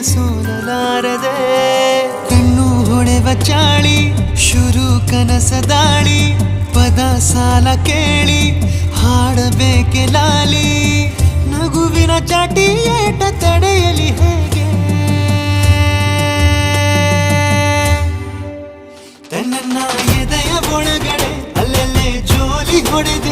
ಸೋಲಲಾರದೆ ಕಣ್ಣು ಹೊಳೆವ ಚಾಳಿ ಶುರು ಕನಸ ದಾಳಿ ಪದ ಸಾಲ ಕೇಳಿ ಹಾಡಬೇಕೆ ಲಾಲಿ ನಗುವಿನ ಚಾಟಿ ಏಟ ತಡೆಯಲಿ ಹೇಗೆ ತನ್ನ ಎದೆಯ ಒಳಗಡೆ ಅಲ್ಲೆಲ್ಲೇ ಜೋಲಿ ಹೊಡೆದ